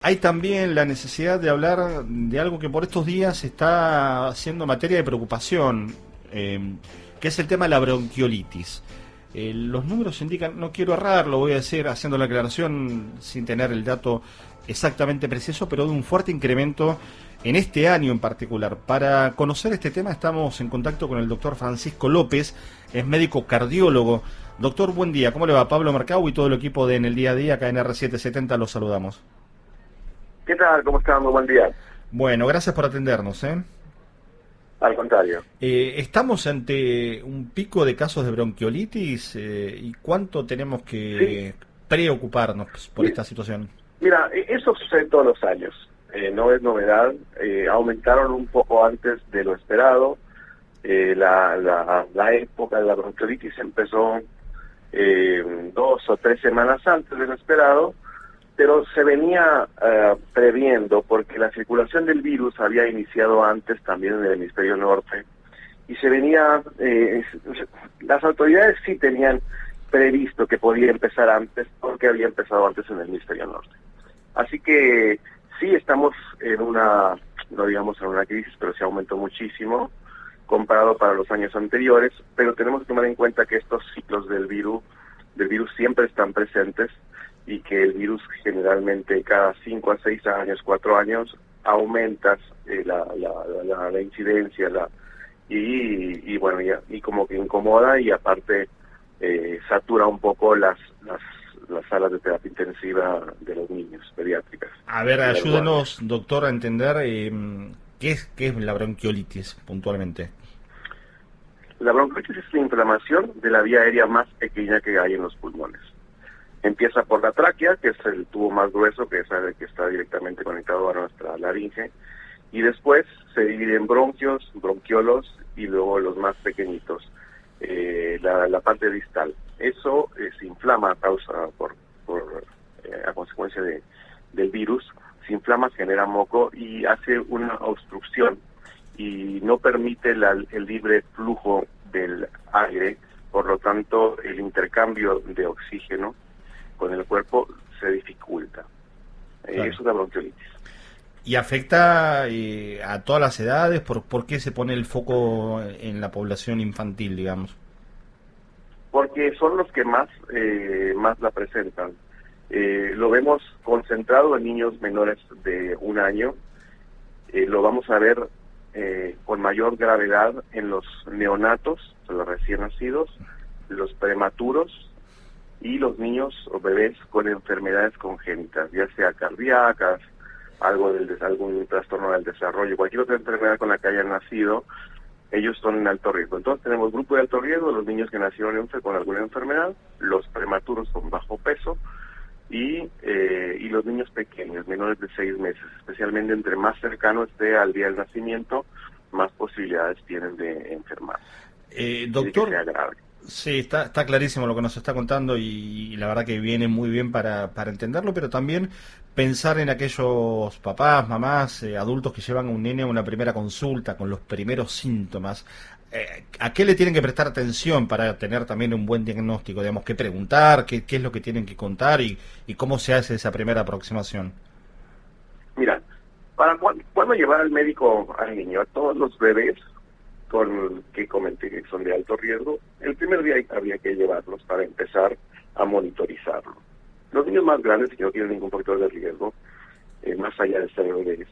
hay también la necesidad de hablar de algo que por estos días está siendo materia de preocupación, que es el tema de la bronquiolitis. Los números indican, no quiero errar, lo voy a decir haciendo la aclaración sin tener el dato exactamente preciso, pero de un fuerte incremento en este año en particular. Para conocer este tema estamos en contacto con el doctor Francisco López, es médico cardiólogo. Doctor, buen día, ¿cómo le va? Pablo Mercado y todo el equipo de En el Día a Día, acá en R770, los saludamos. ¿Qué tal? ¿Cómo están? Muy buen día. Bueno, gracias por atendernos, ¿eh? Al contrario. ¿Estamos ante un pico de casos de bronquiolitis? ¿Y cuánto tenemos que Sí. preocuparnos por esta situación? Mira, eso sucede todos los años. No es novedad. Aumentaron un poco antes de lo esperado. La época de la bronquiolitis empezó 2 o 3 semanas antes de lo esperado, pero se venía previendo porque la circulación del virus había iniciado antes también en el hemisferio norte y se venía, las autoridades sí tenían previsto que podía empezar antes porque había empezado antes en el hemisferio norte. Así que sí estamos en una, no digamos en una crisis, pero se aumentó muchísimo comparado para los años anteriores, pero tenemos que tomar en cuenta que estos ciclos del virus siempre están presentes y que el virus generalmente cada 5 a 6 años, 4 años, aumenta la incidencia y bueno, y como que incomoda y aparte satura un poco las salas de terapia intensiva de los niños pediátricas. A ver, ayúdenos, doctor, a entender qué es la bronquiolitis puntualmente. La bronquiolitis es la inflamación de la vía aérea más pequeña que hay en los pulmones. Empieza por la tráquea, que es el tubo más grueso, que es el que está directamente conectado a nuestra laringe, y después se divide en bronquios, bronquiolos y luego los más pequeñitos, la parte distal. Eso se inflama a consecuencia del virus, se inflama, genera moco y hace una obstrucción y no permite el libre flujo del aire, por lo tanto el intercambio de oxígeno con el cuerpo se dificulta. Claro. Eso es la bronquiolitis. ¿Y afecta a todas las edades? ¿Por qué se pone el foco en la población infantil, digamos? Porque son los que más la presentan. Lo vemos concentrado en niños menores de 1 año. Lo vamos a ver con mayor gravedad en los neonatos, los recién nacidos, los prematuros, y los niños o bebés con enfermedades congénitas, ya sea cardíacas, algún trastorno del desarrollo, cualquier otra enfermedad con la que hayan nacido, ellos son en alto riesgo. Entonces tenemos grupo de alto riesgo, los niños que nacieron con alguna enfermedad, los prematuros con bajo peso y los niños pequeños, menores de 6 meses, especialmente entre más cercano esté al día del nacimiento, más posibilidades tienen de enfermar. Doctor, que sea grave. Sí, está clarísimo lo que nos está contando y la verdad que viene muy bien para entenderlo, pero también pensar en aquellos papás, mamás, adultos que llevan a un nene a una primera consulta con los primeros síntomas. ¿A qué le tienen que prestar atención para tener también un buen diagnóstico? Digamos, ¿qué preguntar? ¿Qué es lo que tienen que contar? ¿Y cómo se hace esa primera aproximación? Mira, ¿cuándo llevar al médico al niño? A todos los bebés que comenté que son de alto riesgo, el primer día habría que llevarlos para empezar a monitorizarlo. Los niños más grandes, que no tienen ningún factor de riesgo, más allá de ser bebés,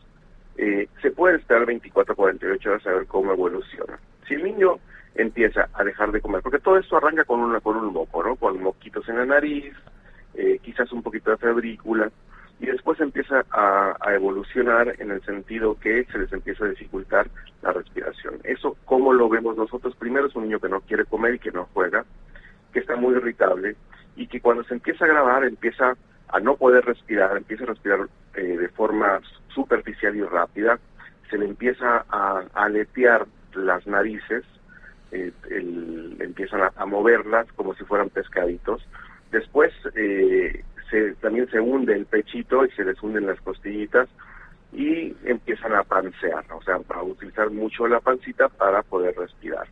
se puede esperar 24 a 48 horas a ver cómo evoluciona. Si el niño empieza a dejar de comer, porque todo esto arranca con un moco, ¿no? Con moquitos en la nariz, quizás un poquito de febrícula, y después empieza a evolucionar en el sentido que se les empieza a dificultar la respiración. Eso, ¿cómo lo vemos nosotros? Primero es un niño que no quiere comer y que no juega, que está muy irritable, y que cuando se empieza a agravar empieza a no poder respirar, empieza a respirar de forma superficial y rápida, se le empieza a aletear las narices, empiezan a moverlas como si fueran pescaditos. Después también se hunde el pechito y se les hunden las costillitas y empiezan a pansear, o sea, a utilizar mucho la pancita para poder respirar.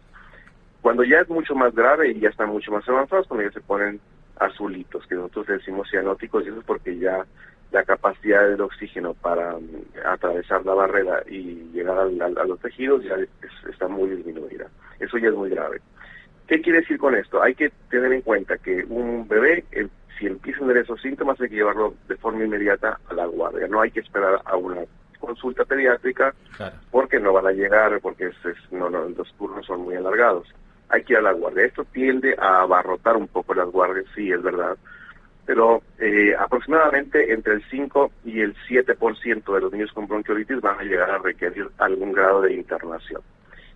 Cuando ya es mucho más grave y ya están mucho más avanzados, cuando ya se ponen azulitos, que nosotros decimos cianóticos, y eso es porque ya la capacidad del oxígeno para atravesar la barrera y llegar a los tejidos ya está muy disminuida. Eso ya es muy grave. ¿Qué quiere decir con esto? Hay que tener en cuenta que un bebé, si empiezan a tener esos síntomas, hay que llevarlo de forma inmediata a la guardia. No hay que esperar a una consulta pediátrica, claro, porque no van a llegar, porque los turnos son muy alargados. Hay que ir a la guardia. Esto tiende a abarrotar un poco las guardias, sí, es verdad, pero aproximadamente entre el 5 y el 7% de los niños con bronquiolitis van a llegar a requerir algún grado de internación.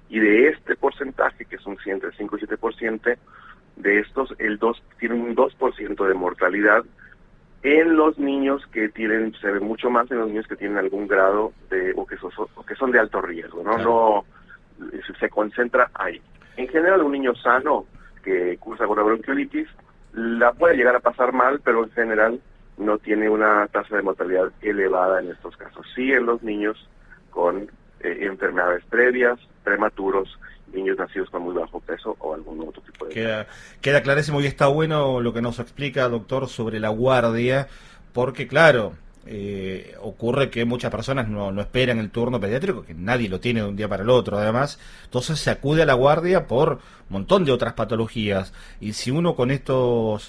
Y de este porcentaje, que son entre 5 y 7%, de estos, tienen un 2% de mortalidad en los niños que se ve mucho más en los niños que tienen algún grado o que son de alto riesgo, ¿no? Claro. No se concentra ahí. En general, un niño sano que cursa con la bronquiolitis la puede llegar a pasar mal, pero en general no tiene una tasa de mortalidad elevada en estos casos. Sí, en los niños con enfermedades previas, prematuros, niños nacidos con muy bajo peso o algún otro tipo de... Queda clarísimo y está bueno lo que nos explica, doctor, sobre la guardia, porque claro, ocurre que muchas personas no esperan el turno pediátrico, que nadie lo tiene de un día para el otro, además, entonces se acude a la guardia por un montón de otras patologías, y si uno con estas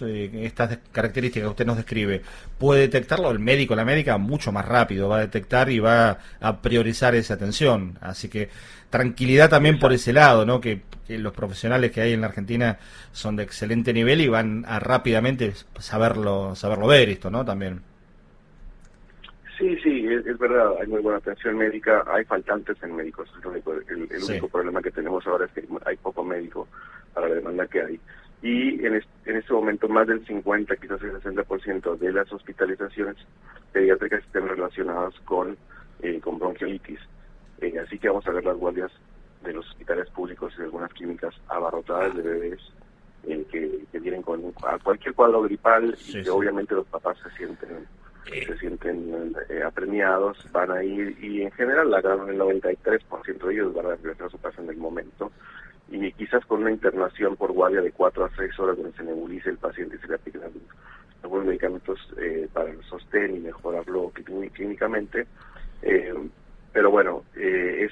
características que usted nos describe puede detectarlo, el médico, la médica, mucho más rápido va a detectar y va a priorizar esa atención, así que tranquilidad también por ese lado, ¿no? Que los profesionales que hay en la Argentina son de excelente nivel y van a rápidamente saberlo ver esto, ¿no? También. Sí, es verdad, hay muy buena atención médica, hay faltantes en médicos, el único problema que tenemos ahora es que hay poco médico para la demanda que hay. Y en este momento más del 50, quizás el 60% de las hospitalizaciones pediátricas están relacionadas con bronquiolitis. Así que vamos a ver las guardias de los hospitales públicos y de algunas clínicas abarrotadas de bebés que vienen con cualquier cuadro gripal y que obviamente los papás se sienten apremiados, van a ir y en general el 93% de ellos van a regresar a su casa en el momento y quizás con una internación por guardia de 4 a 6 horas donde se nebulice el paciente y se le apliquen algunos medicamentos para el sostén y mejorarlo clínicamente. Pero bueno, es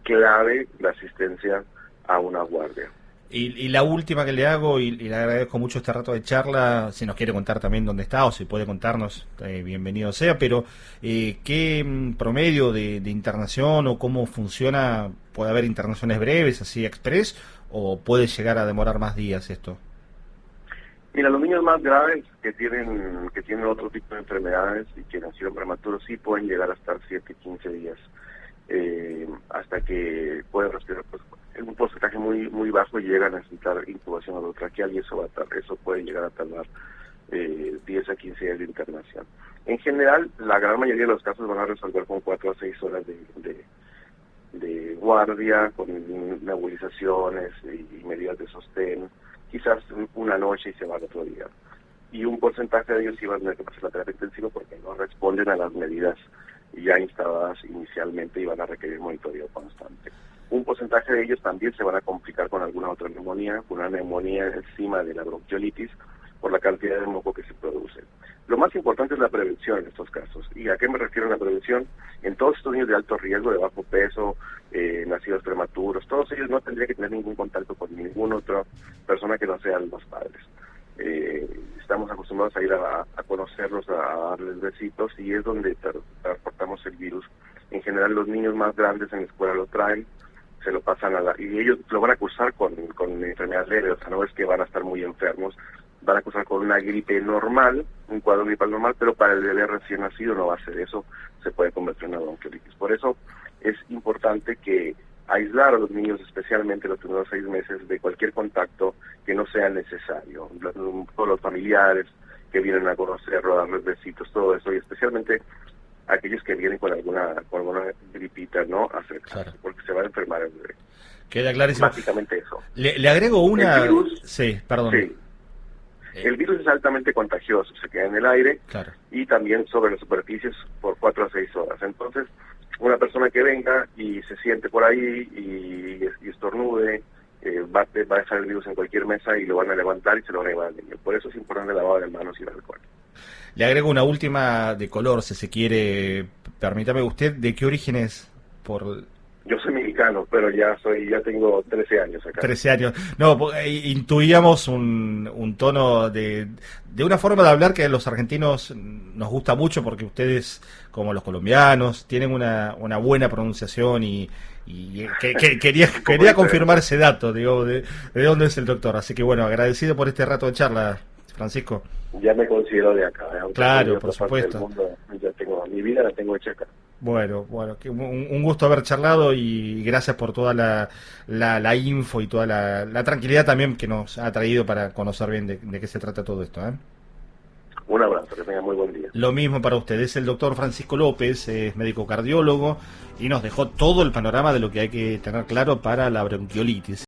clave la asistencia a una guardia. Y la última que le hago, y le agradezco mucho este rato de charla, si nos quiere contar también dónde está o si puede contarnos, bienvenido sea, pero ¿qué promedio de internación o cómo funciona? ¿Puede haber internaciones breves, así express, o puede llegar a demorar más días esto? Mira, los niños más graves que tienen otro tipo de enfermedades y que nacieron prematuros sí pueden llegar a estar 7 y 15 días hasta que pueden respirar en un porcentaje muy bajo y llegan a necesitar intubación orotraqueal y eso puede llegar a tardar 10 a 15 días de internación. En general, la gran mayoría de los casos van a resolver con 4 a 6 horas de guardia, con nebulizaciones y medidas de sostén, quizás una noche y se va al otro día. Y un porcentaje de ellos sí van a tener que pasar la terapia intensiva porque no responden a las medidas ya instaladas inicialmente y van a requerir monitoreo constante. Un porcentaje de ellos también se van a complicar con alguna otra neumonía, con una neumonía encima de la bronquiolitis, por la cantidad de moco que se produce. Lo más importante es la prevención en estos casos. ¿Y a qué me refiero en la prevención? En todos estos niños de alto riesgo, de bajo peso, nacidos prematuros, todos ellos no tendrían que tener ningún contacto con ninguna otra persona que no sean los padres. Estamos acostumbrados a ir a conocerlos, a darles besitos, y es donde transportamos el virus. En general, los niños más grandes en la escuela lo traen, se lo pasan y ellos lo van a cursar con enfermedad leve, o sea, no es que van a estar muy enfermos, van a cursar con una gripe normal, un cuadro gripal normal, pero para el bebé recién nacido no va a ser eso, se puede convertir en una bronquiolitis. Por eso es importante que aislar a los niños, especialmente los primeros 6 meses, de cualquier contacto que no sea necesario. Todos los familiares que vienen a conocerlo, a darles besitos, todo eso, y especialmente aquellos que vienen con alguna gripita, ¿no? Acercarse, claro, porque se va a enfermar el bebé. Queda clarísimo. Básicamente eso. Le agrego una... El virus, sí, perdón. Sí. El virus es altamente contagioso, se queda en el aire, claro, y también sobre las superficies por 4 a 6 horas. Entonces, una persona que venga y se siente por ahí y estornude, va a dejar el virus en cualquier mesa y lo van a levantar y se lo van a llevar al niño. Por eso es importante el lavado de manos y el alcohol. Le agrego una última de color, si se quiere. Permítame, ¿usted de qué origen es? Por Yo soy mexicano, pero ya tengo 13 años acá. 13 años. No, intuíamos un tono de una forma de hablar que a los argentinos nos gusta mucho porque ustedes, como los colombianos, tienen una buena pronunciación y quería confirmar ese dato, digo, de dónde es el doctor. Así que bueno, agradecido por este rato de charla, Francisco. Ya me considero de acá. Claro, por supuesto. Ya mi vida la tengo hecha acá. Bueno, un gusto haber charlado y gracias por toda la info y toda la tranquilidad también que nos ha traído para conocer bien de qué se trata todo esto, ¿eh? Un abrazo, que tenga muy buen día. Lo mismo para usted, es el doctor Francisco López, es médico cardiólogo y nos dejó todo el panorama de lo que hay que tener claro para la bronquiolitis.